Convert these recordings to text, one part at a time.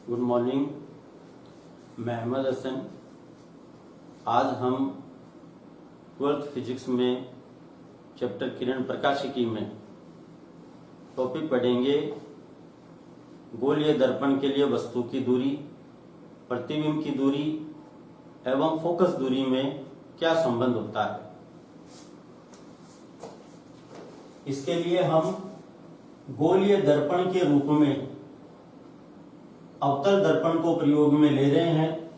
Good morning. मैं अहमद हसन। आज हम 12th फिजिक्स में चैप्टर किरण प्रकाशिकी में टॉपिक पढ़ेंगे गोलीय दर्पण के लिए वस्तु की दूरी, प्रतिबिंब की दूरी एवं फोकस दूरी में क्या संबंध होता है। इसके लिए हम गोलीय दर्पण के रूप में अवतल दर्पण को प्रयोग में ले रहे हैं।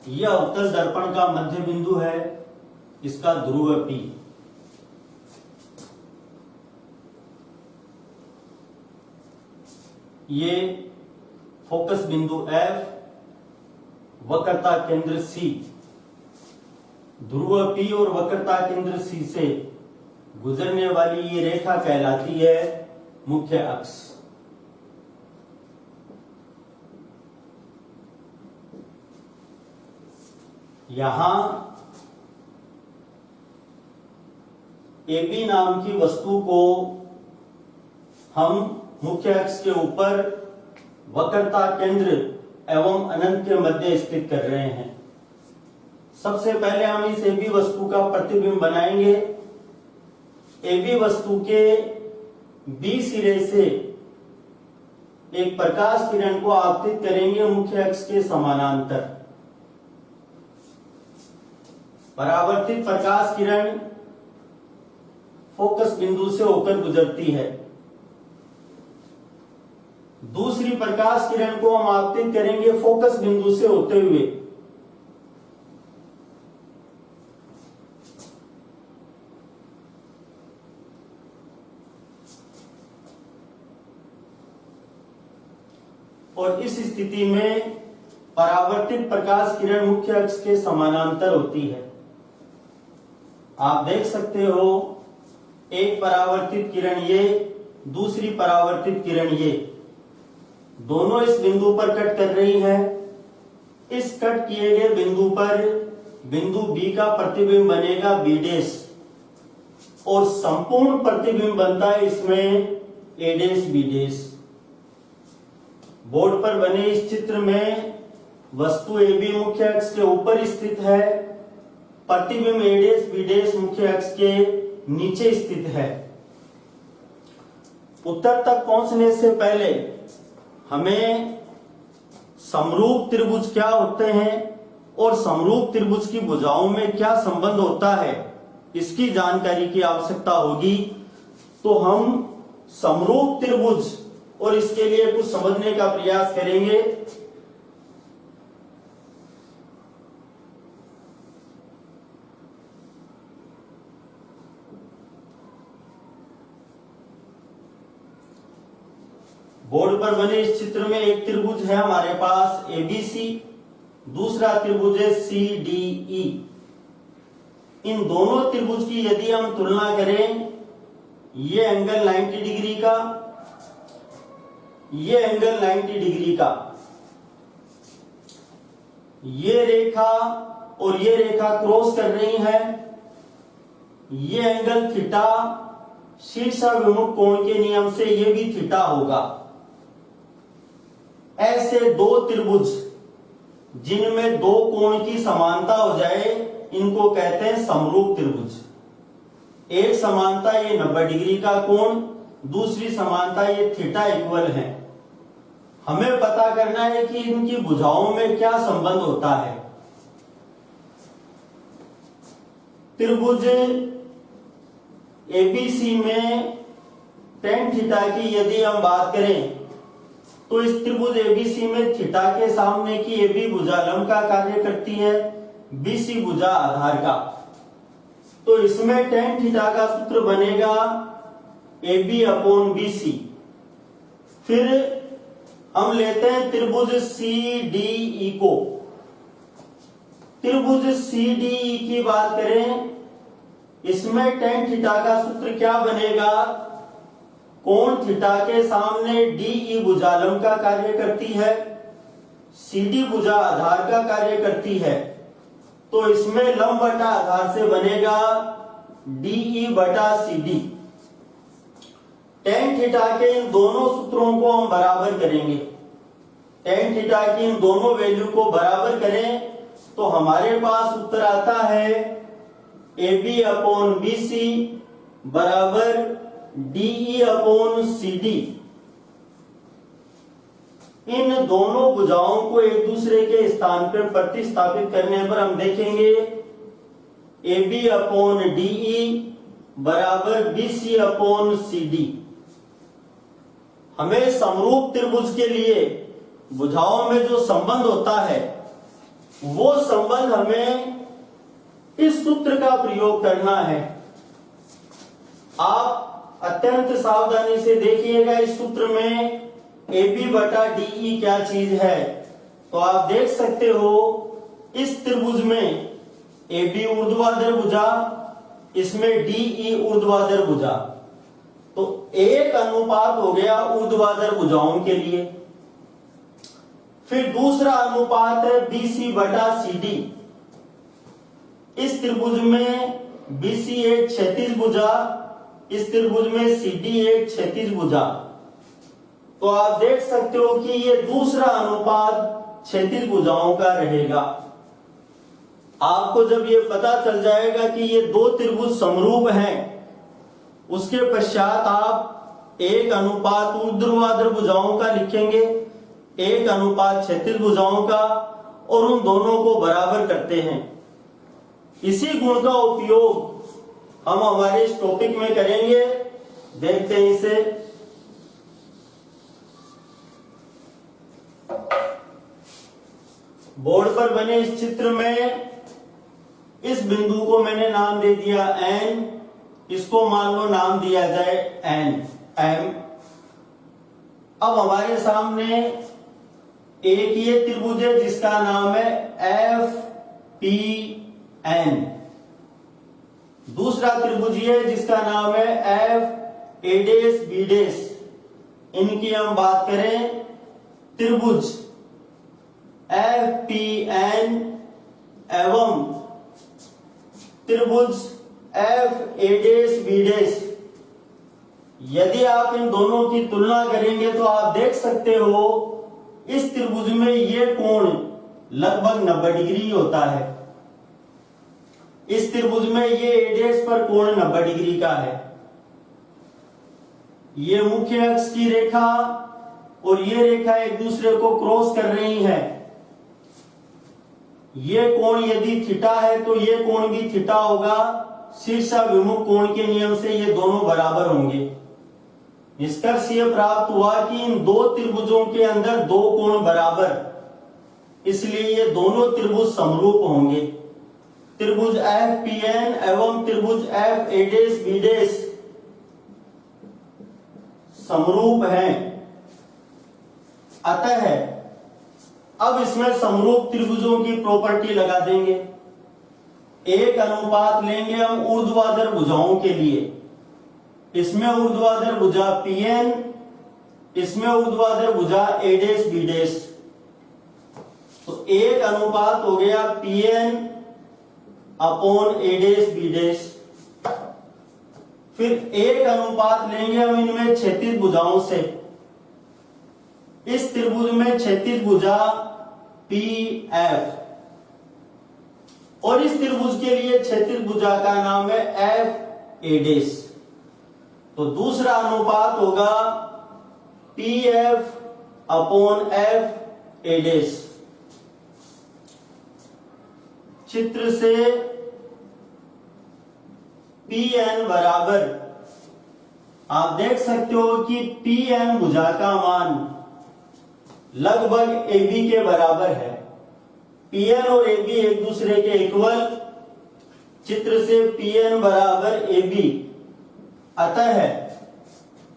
यह अवतल दर्पण का मध्य बिंदु है, इसका ध्रुव P। ये फोकस बिंदु F, वक्रता केंद्र C। ध्रुव P और वक्रता केंद्र C से गुजरने वाली ये रेखा कहलाती है मुख्य अक्ष। यहां AB नाम की वस्तु को हम मुख्य अक्ष के ऊपर वक्रता केंद्र एवं अनंत के मध्य स्थित कर रहे हैं। सबसे पहले हम इस AB वस्तु का प्रतिबिंब बनाएंगे। AB वस्तु के B सिरे से एक प्रकाश किरण को आपतित करेंगे मुख्य अक्ष के समानांतर। परावर्तित प्रकाश किरण फोकस बिंदु से होकर गुजरती है। दूसरी प्रकाश किरण को हम आपतित करेंगे फोकस बिंदु से होते हुए। और इस स्थिति में परावर्तित प्रकाश किरण मुख्य अक्ष के समानांतर होती है। आप देख सकते हो, एक परावर्तित किरण ये, दूसरी परावर्तित किरण ये, दोनों इस बिंदु पर कट कर रही है। इस कट किए गए बिंदु पर बिंदु B का प्रतिबिंब बनेगा B' और संपूर्ण प्रतिबिंब बनता है इसमें A', B'। बोर्ड पर बने इस चित्र में वस्तु AB मुख्य अक्ष के ऊपर स्थित है, प्रतिबिंब A', B' मुख्य अक्ष के नीचे स्थित है। उत्तर तक पहुंचने से पहले हमें समरूप त्रिभुज क्या होते हैं और समरूप त्रिभुज की भुजाओं में क्या संबंध होता है, इसकी जानकारी की आवश्यकता होगी। तो हम समरूप त्रिभुज और इसके लिए कुछ समझने का प्रयास करेंगे। बोर्ड पर बने इस चित्र में एक त्रिभुज है हमारे पास ABC, दूसरा त्रिभुज है CDE। इन दोनों त्रिभुज की यदि हम तुलना करें, ये एंगल 90 डिग्री का, ये एंगल 90 डिग्री का, ये रेखा और ये रेखा क्रॉस कर रही है। ये एंगल थीटा शीर्षाभिमुख कोण के नियम से ये भी थीटा होगा। ऐसे दो त्रिभुज जिनमें दो कोण की समानता हो जाए, इनको कहते हैं समरूप त्रिभुज। एक समानता ये 90 डिग्री का कोण, दूसरी समानता ये थीटा इक्वल है। हमें पता करना है कि इनकी भुजाओं में क्या संबंध होता है। त्रिभुज ABC में tan थीटा की यदि हम बात करें, तो इस त्रिभुज ABC में थीटा के सामने की AB भुजा लंब का कार्य करती है, BC भुजा आधार का। तो इसमें tan थीटा का सूत्र बनेगा AB/BC। फिर हम लेते हैं त्रिभुज CDE को। त्रिभुज CDE की बात करें, इसमें tan थीटा का सूत्र क्या बनेगा? कोण थीटा के सामने DE भुजा लंब का कार्य करती है, CD भुजा आधार का कार्य करती है। तो इसमें लंब बटा आधार से बनेगा DE/CD। tan थीटा के इन दोनों सूत्रों को हम बराबर करेंगे। टेन थीटा की इन दोनों वैल्यू को बराबर करें तो हमारे पास उत्तर आता है A B upon B C बराबर डीई अपॉन सी डी। इन दोनों भुजाओं को एक दूसरे के स्थान पर प्रतिस्थापित करने पर हम देखेंगे ए बी अपॉन डीई बराबर B C upon C D. हमें समरूप त्रिभुज के लिए भुजाओं में जो संबंध होता है वो संबंध हमें इस सूत्र का प्रयोग करना है। आप अत्यंत सावधानी से देखिएगा इस सूत्र में ए बी बटा डीई क्या चीज है। तो आप देख सकते हो इस त्रिभुज में ए बी ऊर्ध्वाधर भुजा, इसमें डीई ऊर्ध्वाधर भुजा, तो एक अनुपात हो गया ऊर्ध्वाधर भुजाओं के लिए। फिर दूसरा अनुपात है बीसी बटा सीडी। इस त्रिभुज में बीसी एक क्षैतिज भुजा, इस त्रिभुज में सीडी एक क्षैतिज भुजा। तो आप देख सकते हो कि ये दूसरा अनुपात क्षैतिज भुजाओं का रहेगा। आपको जब ये पता चल जाएगा कि ये दो त्रिभुज समरूप हैं, उसके पश्चात आप एक अनुपात ऊर्ध्वाधर भुजाओं का लिखेंगे, एक अनुपात क्षैतिज भुजाओं का, और उन दोनों को बराबर करते हैं। इसी गुण का उपयोग हम हमारे इस टॉपिक में करेंगे। देखते हैं इसे। बोर्ड पर बने इस चित्र में इस बिंदु को मैंने नाम दे दिया N, इसको मान लो नाम दिया जाए N M। अब हमारे सामने एक ये त्रिभुज है जिसका नाम है एफ पी एन, दूसरा त्रिभुज है जिसका नाम है एफ ए डेस बी डेस। इनकी हम बात करें त्रिभुज एफ पी एन एवं त्रिभुज एफ ए डेस बी डेस। यदि आप इन दोनों की तुलना करेंगे तो आप देख सकते हो इस त्रिभुज में ये कोण लगभग 90 डिग्री होता है। इस त्रिभुज में ये ए डेस पर कोण 90 डिग्री का है। ये मुख्य अक्ष की रेखा और ये रेखा एक दूसरे को क्रॉस कर रही है। ये कोण यदि थीटा है तो ये कोण भी थीटा होगा। शीर्षाभिमुख कोण के नियम से ये दोनों बराबर होंगे। निष्कर्ष ये प्राप्त हुआ कि इन दो त्रिभुजों के अंदर दो कोण बराबर, इसलिए ये दोनों त्रिभुज समरूप होंगे। त्रिभुज एफ पी एन एवं त्रिभुज एफ ए डेस बी डेस समरूप हैं। अतः अब इसमें समरूप त्रिभुजों की प्रॉपर्टी लगा देंगे। एक अनुपात लेंगे हम ऊर्ध्वाधर भुजाओं के लिए। इसमें ऊर्ध्वाधर भुजा Pn, इसमें ऊर्ध्वाधर भुजा ए डेस बी डेस। तो एक अनुपात हो गया Pn अपॉन ए डेस बी डेस। फिर एक अनुपात लेंगे हम इनमें क्षैतिज भुजाओं से। इस त्रिभुज में क्षैतिज भुजा PF और इस त्रिभुज के लिए क्षैतिज भुजा का नाम है F A डेस। तो दूसरा अनुपात होगा PF अपॉन F A डेस। चित्र से Pn बराबर आप देख सकते हो कि Pn भुजा का मान लगभग AB के बराबर है। Pn और AB एक दूसरे के इक्वल। चित्र से Pn बराबर AB, अतः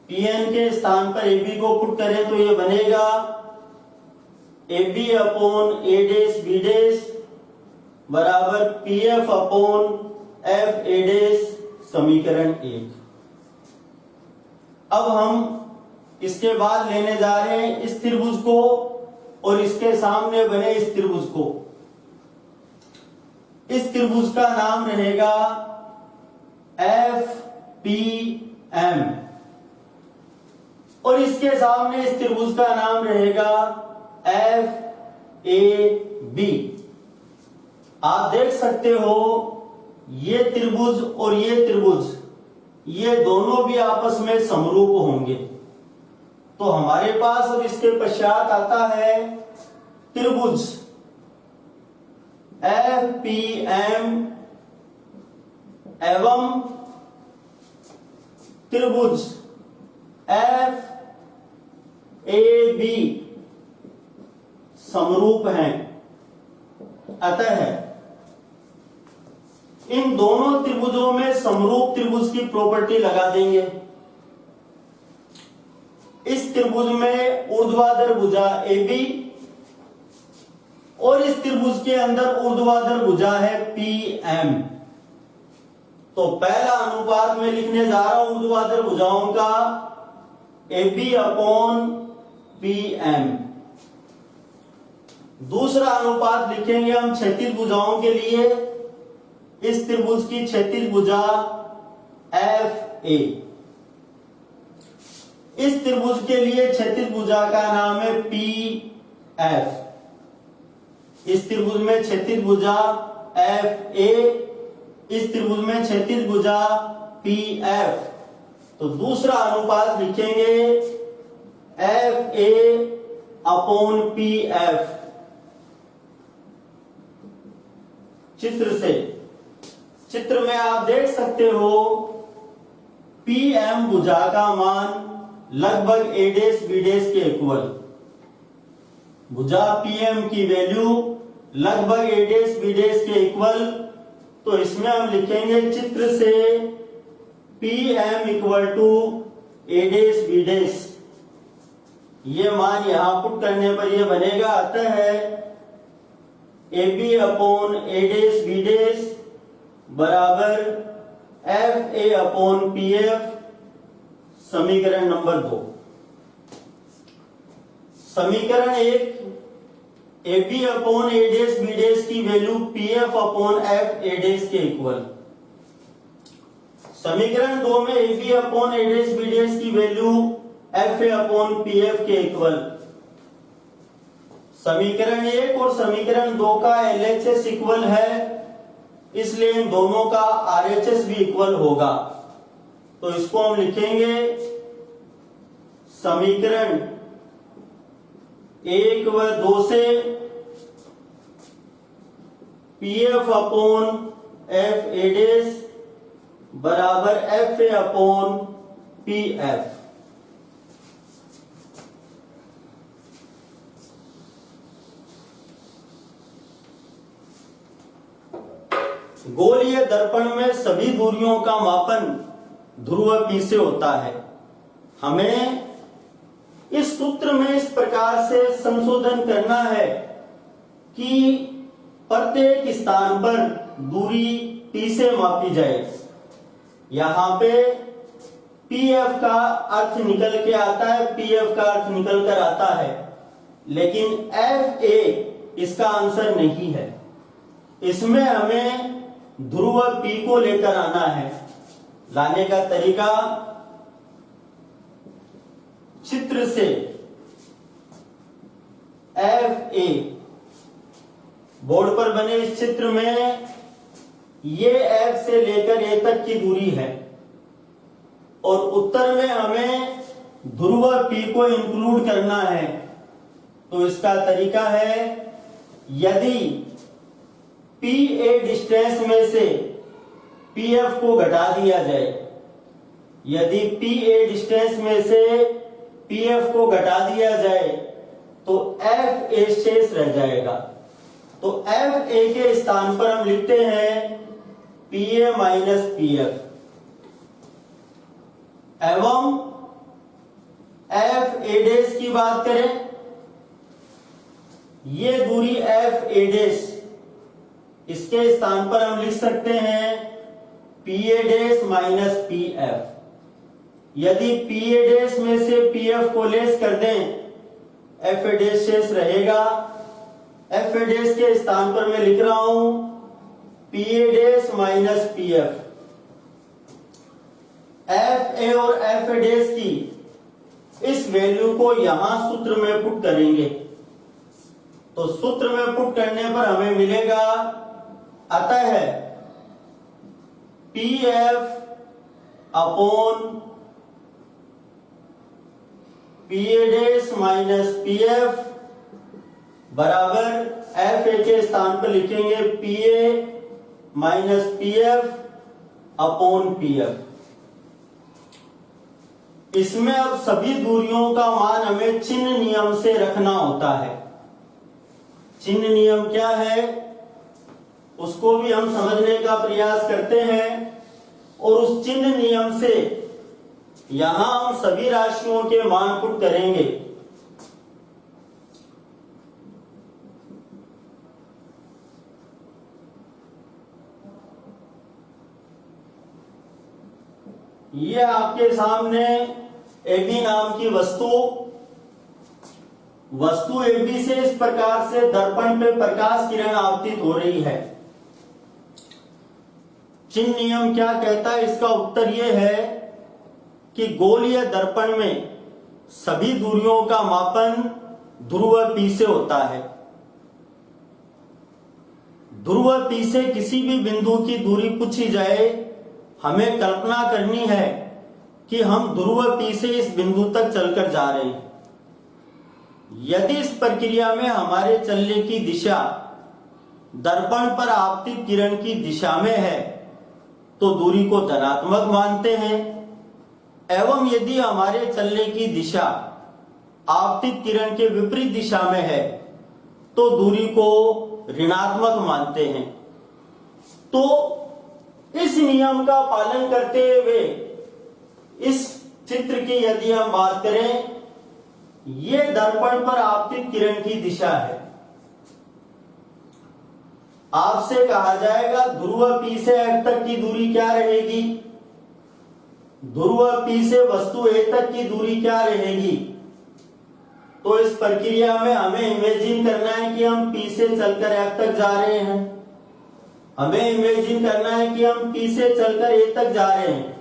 Pn के स्थान पर AB को पुट करें तो ये बनेगा AB upon A dash B dash बराबर PF upon F A dash, समीकरण 1। अब हम इसके बाद लेने जा रहे हैं इस त्रिभुज को और इसके सामने बने इस त्रिभुज को। इस त्रिभुज का नाम रहेगा FPM और इसके सामने इस त्रिभुज का नाम रहेगा एफ ए बी। आप देख सकते हो ये त्रिभुज और ये त्रिभुज, ये दोनों भी आपस में समरूप होंगे। तो हमारे पास अब इसके पश्चात आता है त्रिभुज एफ पी एम एवं त्रिभुज एफ ए बी समरूप हैं। अतः इन दोनों त्रिभुजों में समरूप त्रिभुज की प्रॉपर्टी लगा देंगे। इस त्रिभुज में ऊर्ध्वाधर भुजा AB और इस त्रिभुज के अंदर ऊर्ध्वाधर भुजा है PM। तो पहला अनुपात में लिखने जा रहा हूं ऊर्ध्वाधर भुजाओं का AB अपॉन PM। दूसरा अनुपात लिखेंगे हम क्षैतिज भुजाओं के लिए, इस त्रिभुज की क्षैतिज भुजा FA। इस त्रिभुज के लिए क्षैतिज भुजा का नाम है PF। इस त्रिभुज में क्षैतिज भुजा FA, इस त्रिभुज में क्षैतिज भुजा PF। तो दूसरा अनुपात लिखेंगे FA अपॉन PF। चित्र में आप देख सकते हो PM भुजा का मान लगभग A डैश B डैश के इक्वल। भुजा PM की वैल्यू लगभग A डैश B डैश के इक्वल। तो इसमें हम लिखेंगे चित्र से PM equal to A dash B dash. ये मान यहां पुट करने पर यह बनेगा। अतः है AB upon A dash B dash बराबर FA अपॉन PF। समीकरण नंबर 2। समीकरण 1, AB upon A dash B dash की value PF upon F A dash के इक्वल। समीकरण 2 में AB upon A dash B dash की वैल्यू FA अपॉन PF के equal. समीकरण 1 और समीकरण 2 का LHS इक्वल है, इसलिए इन दोनों का RHS भी इक्वल होगा। तो इसको हम लिखेंगे समीकरण 1 व 2 से PF upon F A dash बराबर FA अपॉन PF। गोलीय दर्पण में सभी दूरियों का मापन ध्रुव P से होता है। हमें इस सूत्र में इस प्रकार से संशोधन करना है कि प्रत्येक स्थान पर दूरी P से मापी जाए। यहां पे PF का अर्थ निकल के आता है, PF का अर्थ निकल कर आता है, लेकिन FA इसका आंसर नहीं है। इसमें हमें ध्रुव P को लेकर आना है। लाने का तरीका चित्र से FA बोर्ड पर बने इस चित्र में ये F से लेकर A तक की दूरी है और उत्तर में हमें ध्रुव P को इंक्लूड करना है। तो इसका तरीका है, यदि PA डिस्टेंस में से PF को घटा दिया जाए, यदि PA डिस्टेंस में से PF को घटा दिया जाए तो FA शेष रह जाएगा। तो FA के स्थान पर हम लिखते हैं PA माइनस PF एवं FA डैश की बात करें, ये दूरी FA डैश, इसके स्थान पर हम लिख सकते हैं PA डैश माइनस PF। यदि PA डैश में से PF को लेस कर दें, FA डैश शेष रहेगा। FA डैश के स्थान पर मैं लिख रहा हूं PA dash minus PF। FA और FA डैश की इस वैल्यू को यहां सूत्र में पुट करेंगे। तो सूत्र में पुट करने पर हमें मिलेगा, अतः PF upon PA' minus PF बराबर FA के स्थान पर लिखेंगे PA minus PF upon PF। इसमें अब सभी दूरियों का मान हमें चिन्ह नियम से रखना होता है। चिन्ह नियम क्या है उसको भी हम समझने का प्रयास करते हैं, और उस चिन्ह नियम से यहां हम सभी राशियों के मान पुट करेंगे। ये आपके सामने AB नाम की वस्तु AB से इस प्रकार से दर्पण पे प्रकाश किरण आपतित हो रही है। चिन्ह नियम क्या कहता है, इसका उत्तर यह है कि गोलीय दर्पण में सभी दूरियों का मापन ध्रुव P से होता है। ध्रुव P से किसी भी बिंदु की दूरी पूछी जाए, हमें कल्पना करनी है कि हम ध्रुव P से इस बिंदु तक चलकर जा रहे हैं। यदि इस प्रक्रिया में हमारे चलने की दिशा दर्पण पर आपतित किरण की दिशा में है तो दूरी को धनात्मक मानते हैं, एवं यदि हमारे चलने की दिशा आपतित किरण के विपरीत दिशा में है तो दूरी को ऋणात्मक मानते हैं। तो इस नियम का पालन करते हुए इस चित्र की यदि हम बात करें, ये दर्पण पर आपतित किरण की दिशा है। आपसे कहा जाएगा ध्रुव P से F तक की दूरी क्या रहेगी, ध्रुव P से वस्तु A तक की दूरी क्या रहेगी। तो इस प्रक्रिया में हमें इमेजिन करना है कि हम P से चलकर F तक जा रहे हैं, हमें इमेजिन करना है कि हम P से चलकर A तक जा रहे हैं।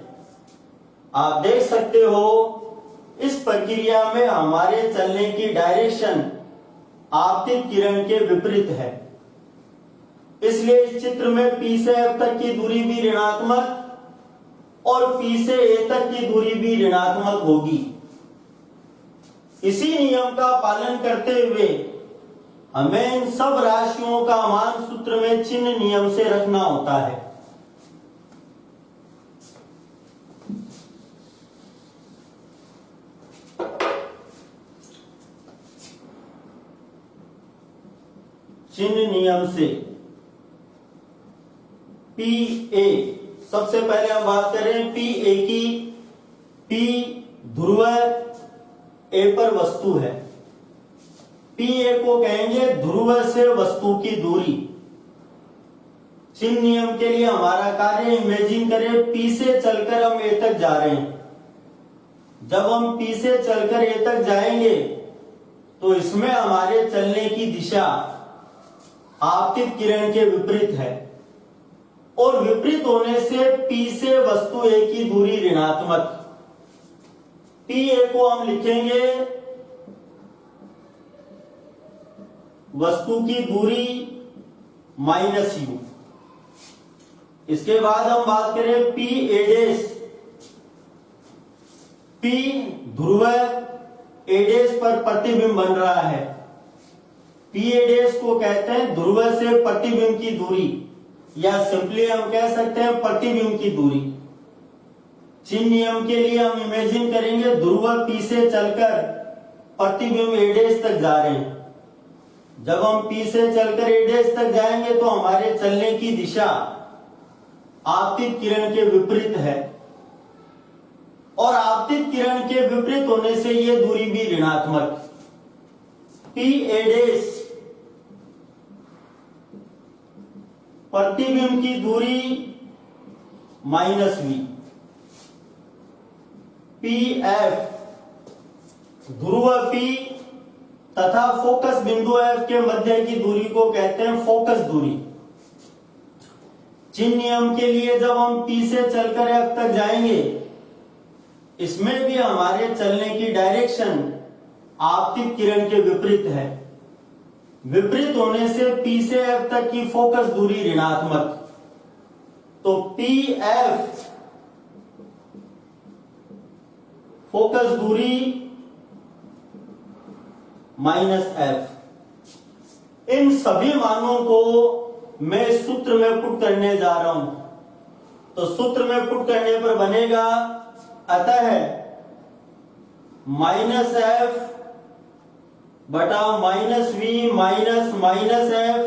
आप देख सकते हो इस प्रक्रिया में हमारे चलने की डायरेक्शन आपतित किरण के विपरीत है, इसलिए इस चित्र में P से F तक की दूरी भी ऋणात्मक और P से A तक की दूरी भी ऋणात्मक होगी। इसी नियम का पालन करते हुए हमें इन सब राशियों का मान सूत्र में चिन्ह नियम से रखना होता है। चिन्ह नियम से PA, सबसे पहले हम बात करें PA की। P ध्रुव A पर वस्तु है, PA को कहेंगे ध्रुव से वस्तु की दूरी। चिन्ह नियम के लिए हमारा कार्य, इमेजिन करें P से चलकर हम A तक जा रहे हैं। जब हम P से चलकर A तक जाएंगे तो इसमें हमारे चलने की दिशा आपतित किरण के विपरीत है, और विपरीत होने से P से वस्तु A की दूरी ऋणात्मक। PA को हम लिखेंगे वस्तु की दूरी माइनस U। इसके बाद हम बात करें PA', P ध्रुव A' पर प्रतिबिंब बन रहा है। PA' को कहते हैं ध्रुव से प्रतिबिंब की दूरी, या सिंपली हम कह सकते हैं प्रतिबिंब की दूरी। चिन्ह नियम के लिए हम इमेजिन करेंगे ध्रुव P से चलकर प्रतिबिंब A' तक जा रहे हैं। जब हम P से चलकर A' तक जाएंगे तो हमारे चलने की दिशा आपतित किरण के विपरीत है, और आपतित किरण के विपरीत होने से यह दूरी भी ऋणात्मक। PA' प्रतिबिंब की दूरी माइनस V। PF ध्रुव P तथा फोकस बिंदु F के मध्य की दूरी को कहते हैं फोकस दूरी। चिन्ह नियम के लिए जब हम P से चलकर F तक जाएंगे, इसमें भी हमारे चलने की डायरेक्शन आपतित किरण के विपरीत है। विपरीत होने से P से F तक की फोकस दूरी ऋणात्मक, तो PF फोकस दूरी -F। इन सभी मानों को मैं सूत्र में पुट करने जा रहा हूं, तो सूत्र में पुट करने पर बनेगा अतः -F बटा -V minus -F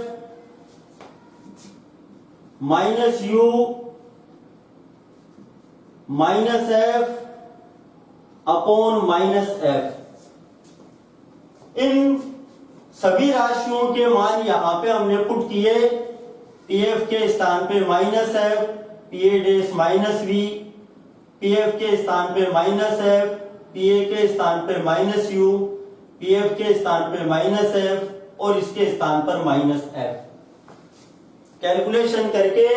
-U -F upon -F। इन सभी राशियों के मान यहां पे हमने पुट किए। PF के स्थान पे -F, PA dash -V, PF के स्थान पे -F, PA के स्थान पे -U, PF के स्थान पे -F और इसके स्थान पर -F। कैलकुलेशन करके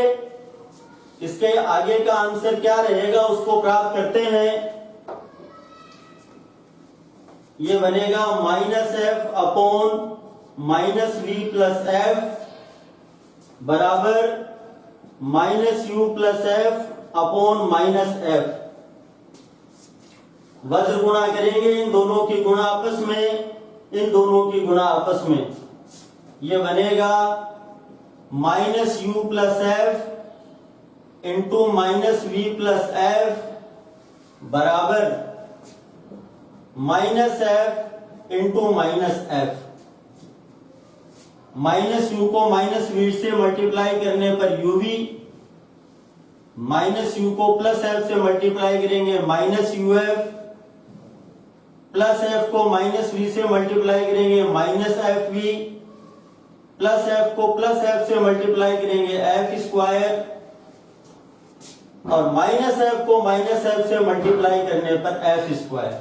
इसके आगे का आंसर क्या रहेगा उसको प्राप्त करते हैं। ये बनेगा -F upon -V plus F बराबर -U plus F upon -F। वज्र गुणा करेंगे इन दोनों की गुणा आपस में, इन दोनों की गुणा आपस में, ये बनेगा -U plus F into -V plus F बराबर -F इंटू -F। -U को -V से मल्टीप्लाई करने पर UV, -U को +F से मल्टीप्लाई करेंगे -UF, +F को -V से मल्टीप्लाई करेंगे -FV, +F को +F से मल्टीप्लाई करेंगे F स्क्वायर और -F को -F से मल्टीप्लाई करने पर F स्क्वायर।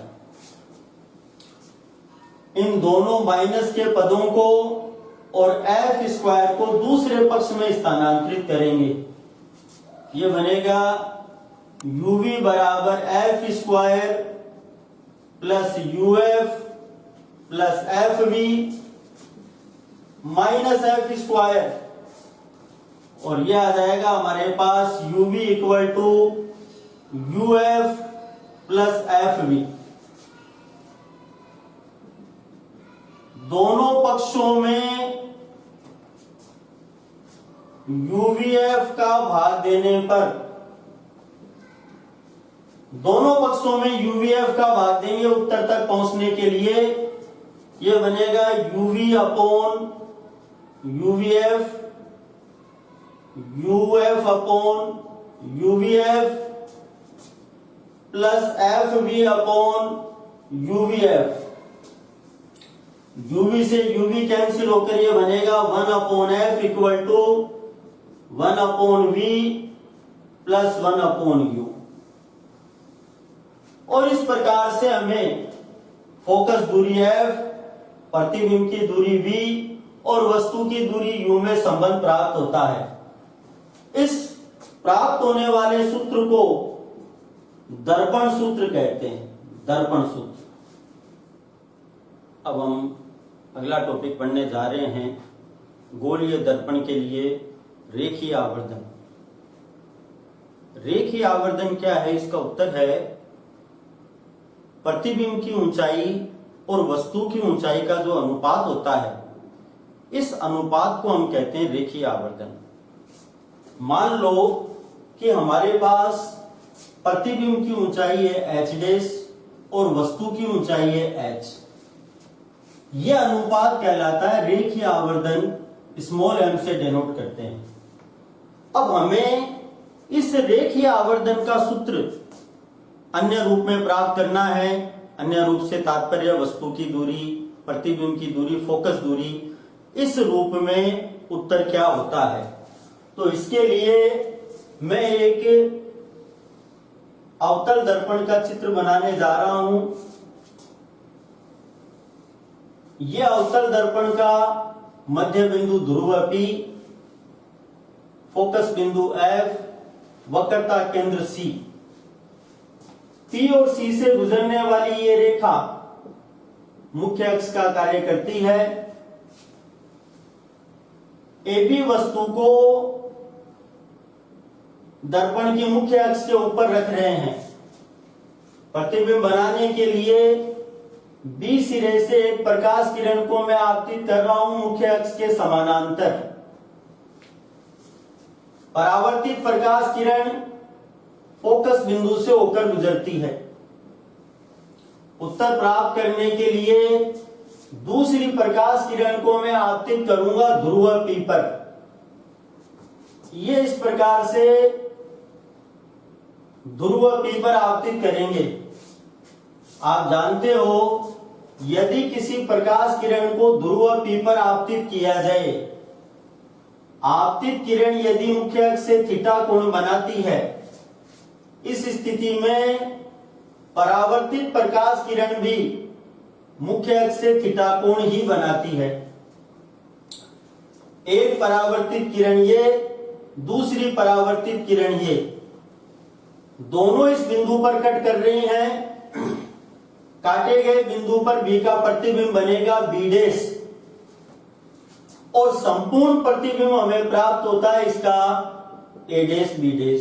इन दोनों माइनस के पदों को और F स्क्वायर को दूसरे पक्ष में स्थानांतरित करेंगे। ये बनेगा UV बराबर F square plus UF plus FV minus F square, और यह आ जाएगा हमारे पास UV equal to UF plus FV। दोनों पक्षों में UVF का भाग देने पर, दोनों पक्षों में UVF का भाग देंगे उत्तर तक पहुंचने के लिए। यह बनेगा UV upon UVF, UF upon UVF plus FV upon UVF। UV से UV कैंसिल होकर ये बनेगा 1 upon F equal to 1 upon V plus 1 upon U। और इस प्रकार से हमें फोकस दूरी F, प्रतिबिंब की दूरी V और वस्तु की दूरी U में संबंध प्राप्त होता है। इस प्राप्त होने वाले सूत्र को दर्पण सूत्र कहते हैं, दर्पण सूत्र। अब हम अगला टॉपिक पढ़ने जा रहे हैं, गोलीय दर्पण के लिए रेखीय आवर्धन। रेखीय आवर्धन क्या है? इसका उत्तर है प्रतिबिंब की ऊंचाई और वस्तु की ऊंचाई का जो अनुपात होता है, इस अनुपात को हम कहते हैं रेखीय आवर्धन। मान लो कि हमारे पास प्रतिबिंब की ऊंचाई है h डैश और वस्तु की ऊंचाई है h। यह अनुपात कहलाता है रेखीय आवर्धन, स्मॉल m से डिनोट करते हैं। अब हमें इस रेखीय आवर्धन का सूत्र अन्य रूप में प्राप्त करना है। अन्य रूप से तात्पर्य वस्तु की दूरी, प्रतिबिंब की दूरी, फोकस दूरी। इस रूप में उत्तर क्या होता है? तो इसके लिए मैं एक अवतल दर्पण का चित्र बनाने जा रहा हूं। यह अवतल दर्पण का मध्य बिंदु ध्रुव P, फोकस बिंदु F, वक्रता केंद्र C। P और C से गुजरने वाली ये रेखा मुख्य अक्ष का कार्य करती है। AB वस्तु को दर्पण की मुख्य अक्ष के ऊपर रख रहे हैं। प्रतिबिंब बनाने के लिए B सिरे से एक प्रकाश किरण को मैं आपतित कर रहा हूं मुख्य अक्ष के समानांतर। परावर्तित प्रकाश किरण फोकस बिंदु से होकर गुजरती है। उत्तर प्राप्त करने के लिए दूसरी प्रकाश किरण को मैं आपतित करूंगा ध्रुव P पर। ये इस प्रकार से ध्रुव P पर आपतित करेंगे। आप जानते हो यदि किसी प्रकाश किरण को ध्रुव P पर आपतित किया जाए, आपतित किरण यदि मुख्य अक्ष से थीटा कोण बनाती है, इस स्थिति में परावर्तित प्रकाश किरण भी मुख्य अक्ष से थीटा कोण ही बनाती है। एक परावर्तित किरण ये, दूसरी परावर्तित किरण ये, दोनों इस बिंदु पर कट कर रही हैं। काटे गए बिंदु पर B का प्रतिबिंब बनेगा B' और संपूर्ण प्रतिबिंब हमें प्राप्त होता है इसका A' B'।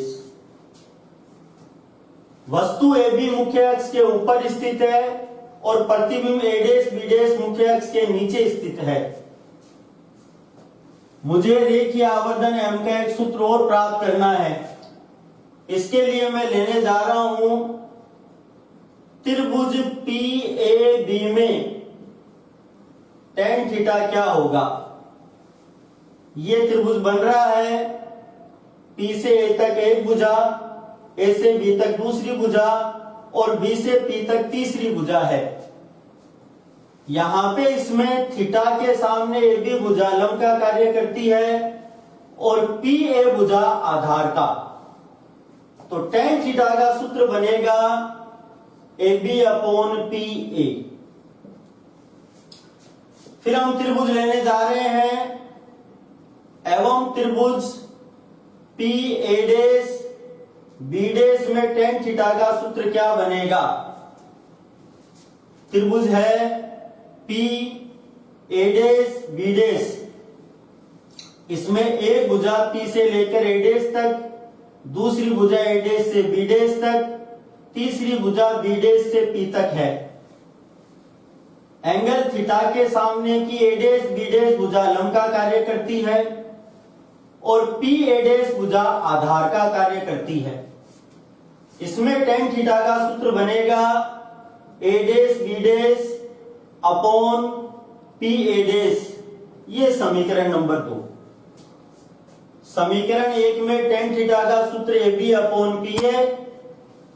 वस्तु AB मुख्य अक्ष के ऊपर स्थित है और प्रतिबिंब A' B' मुख्य अक्ष के नीचे स्थित है। मुझे रेखीय आवर्धन M का एक सूत्र और प्राप्त करना है। इसके लिए मैं लेने जा रहा हूं त्रिभुज PAB में tan थीटा क्या होगा। ये त्रिभुज बन रहा है, P से A तक एक भुजा, A से B तक दूसरी भुजा और B से P तक तीसरी भुजा है। यहां पे इसमें थीटा के सामने AB भुजा लंब का कार्य करती है और PA भुजा आधार का। तो tan थीटा का सूत्र बनेगा AB/PA। फिर हम त्रिभुज लेने जा रहे हैं एवं त्रिभुज PA' B' में tan थीटा का सूत्र क्या बनेगा। त्रिभुज है PA' B', इसमें एक भुजा P से लेकर A' तक, दूसरी भुजा A' से B' तक, तीसरी भुजा B' से P तक है। एंगल थीटा के सामने की A' B' भुजा लंब का कार्य करती है और PA' भुजा आधार का कार्य करती है। इसमें tan थीटा का सूत्र बनेगा A' B' अपॉन PA'। ये समीकरण नंबर 2। समीकरण 1 में tan थीटा का सूत्र AB/PA,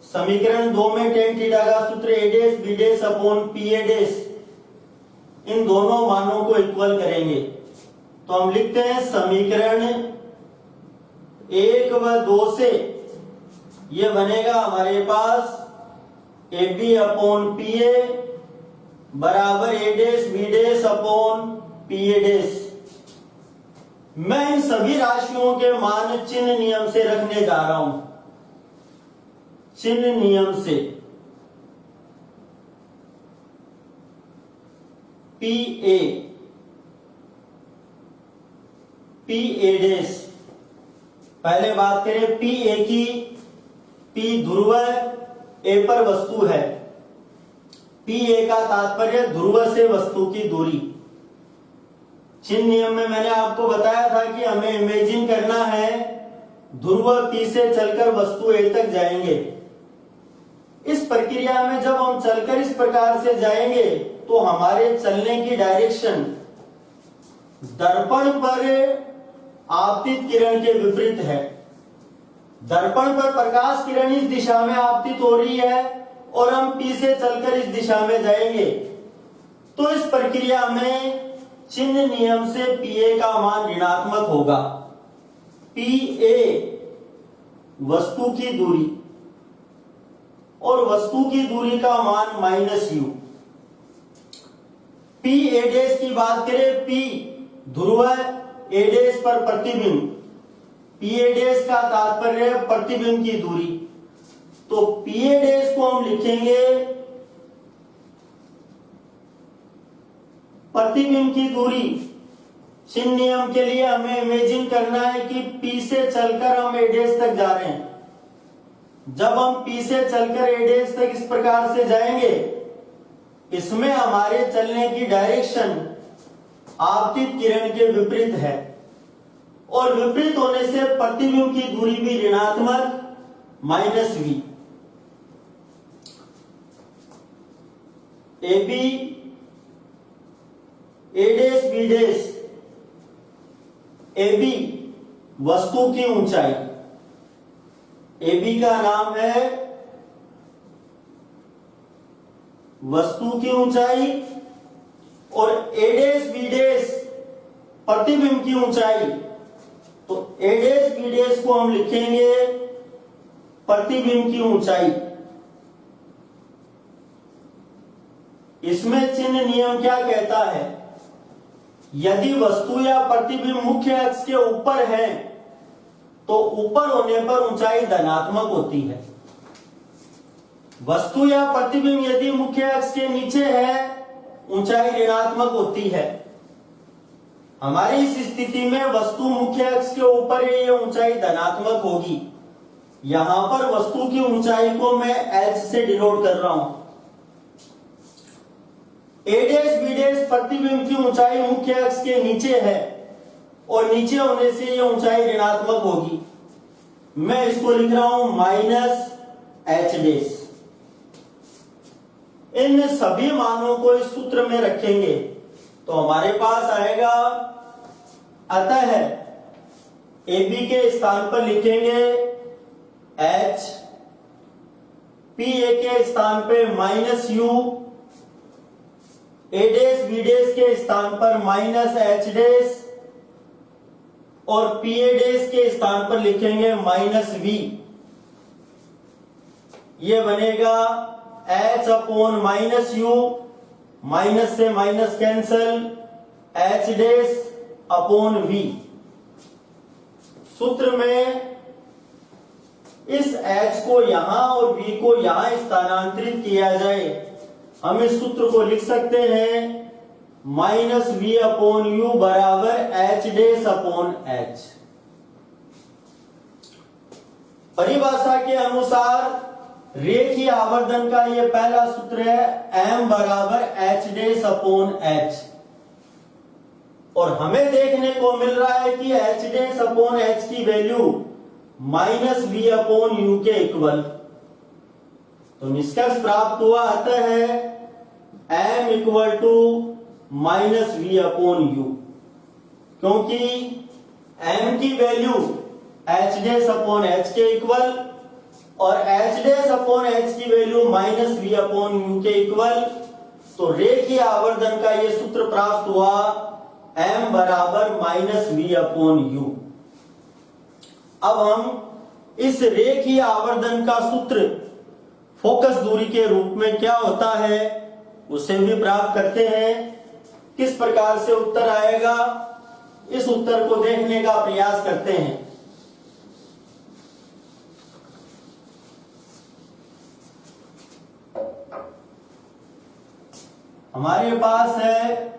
समीकरण 2 में tan थीटा का सूत्र A' B' अपॉन PA'। इन दोनों मानों को इक्वल करेंगे तो हम लिखते हैं समीकरण 1 व 2 से ये बनेगा हमारे पास AB/PA बराबर A' B' अपॉन PA'। मैं इन सभी राशियों के मान चिन्ह नियम से रखने जा रहा हूं। चिन्ह नियम से PA PA'। पहले बात करें PA की। P ध्रुव A पर वस्तु है। PA का तात्पर्य ध्रुव से वस्तु की दूरी। चिन्ह नियम में मैंने आपको बताया था कि हमें इमेजिन करना है ध्रुव P से चलकर वस्तु A तक जाएंगे। इस प्रक्रिया में जब हम चलकर इस प्रकार से जाएंगे तो हमारे चलने की डायरेक्शन दर्पण पर आपतित किरण के विपरीत है। दर्पण पर प्रकाश किरण इस दिशा में आपतित हो रही है और हम P से चलकर इस दिशा में जाएंगे। तो इस प्रक्रिया में चिन्ह नियम से PA का मान ऋणात्मक होगा। PA वस्तु की दूरी और वस्तु की दूरी का मान -u। PA' की बात करें, P ध्रुव A' पर प्रतिबिंब, PA' का तात्पर्य प्रतिबिंब की दूरी। तो PA' को हम लिखेंगे प्रतिबिंब की दूरी चिन्ह नियम के लिए हमें इमेजिन करना है कि P से चलकर हम A' तक जा रहे हैं। जब हम P से चलकर A' तक इस प्रकार से जाएंगे, इसमें हमारे चलने की डायरेक्शन आपतित किरण के विपरीत है और विपरीत होने से प्रतिबिंब की दूरी भी ऋणात्मक -v। AB A' B' AB वस्तु की ऊंचाई, AB का नाम है वस्तु की ऊंचाई और A' B' प्रतिबिंब की ऊंचाई। तो A' B' को हम लिखेंगे प्रतिबिंब की ऊंचाई। इसमें चिन्ह नियम क्या कहता है? यदि वस्तु या प्रतिबिंब मुख्य अक्ष के ऊपर है तो ऊपर होने पर ऊंचाई धनात्मक होती है। वस्तु या प्रतिबिंब यदि मुख्य अक्ष के नीचे है, ऊंचाई ऋणात्मक होती है। हमारी इस स्थिति में वस्तु मुख्य अक्ष के ऊपर है, ये ऊंचाई धनात्मक होगी। यहां पर वस्तु की ऊंचाई को मैं h से डिनोट कर रहा हूं। A' B' प्रतिबिंब की ऊंचाई मुख्य अक्ष के नीचे है और नीचे होने से यह ऊंचाई ऋणात्मक होगी। मैं इसको लिख रहा हूं -h'। इन सभी मानों को इस सूत्र में रखेंगे तो हमारे पास आएगा, अतः AB के स्थान पर लिखेंगे h, PA के स्थान पे -u, A' B' के स्थान पर -h' और PA' के स्थान पर लिखेंगे -v। ये बनेगा h/-u, माइनस से माइनस कैंसल, h'/v। सूत्र में इस h को यहां और v को यहां स्थानांतरित किया जाए, हम इस सूत्र को लिख सकते हैं -v/u बराबर h'/h। परिभाषा के अनुसार रेखीय आवर्धन का यह पहला सूत्र है, m बराबर h'/h। और हमें देखने को मिल रहा है कि h'/h की वैल्यू -v/u के इक्वल। तो निष्कर्ष प्राप्त हुआ, अतः m = -v/u, क्योंकि m की वैल्यू h'/h के इक्वल और h'/h की वैल्यू -v/u के इक्वल। तो रेखीय आवर्धन का यह सूत्र प्राप्त हुआ, m बराबर -v/u। अब हम इस रेखीय आवर्धन का सूत्र फोकस दूरी के रूप में क्या होता है उसे भी प्राप्त करते हैं। किस प्रकार से उत्तर आएगा, इस उत्तर को देखने का प्रयास करते हैं। हमारे पास है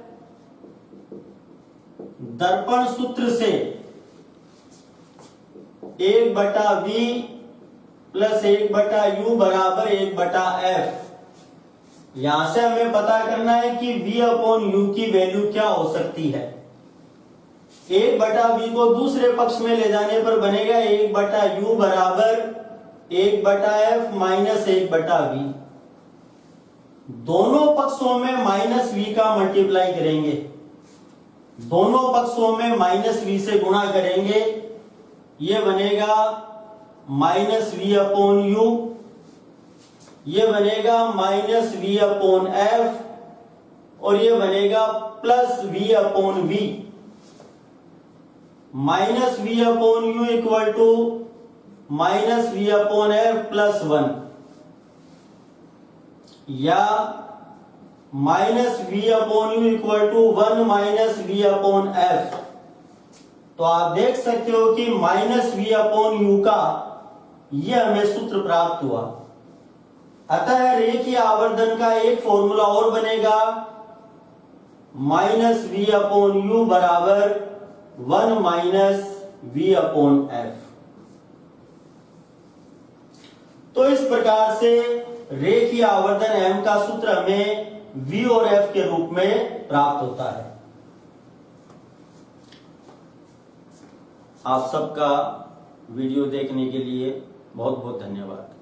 दर्पण सूत्र से 1/v + 1/u बराबर 1/f। यहां से हमें पता करना है कि v/u की वैल्यू क्या हो सकती है। 1/v को दूसरे पक्ष में ले जाने पर बनेगा 1/u बराबर 1/f - 1/v। दोनों पक्षों में -v का मल्टीप्लाई करेंगे, दोनों पक्षों में -v से गुणा करेंगे, ये बनेगा -v/u, ये बनेगा -v/f और ये बनेगा +v/v। -v/u equal to -v/f +1 या -v/u इक्वल टू 1 - v/f। तो आप देख सकते हो कि -v/u का यह हमें सूत्र प्राप्त हुआ। अतः रेखीय आवर्धन का एक फॉर्मूला और बनेगा, माइनस वी अपॉन यू बराबर 1 माइनस वी अपॉन एफ। तो इस प्रकार से रेखीय आवर्धन m का सूत्र हमें v और f के रूप में प्राप्त होता है। आप सबका वीडियो देखने के लिए बहुत बहुत धन्यवाद।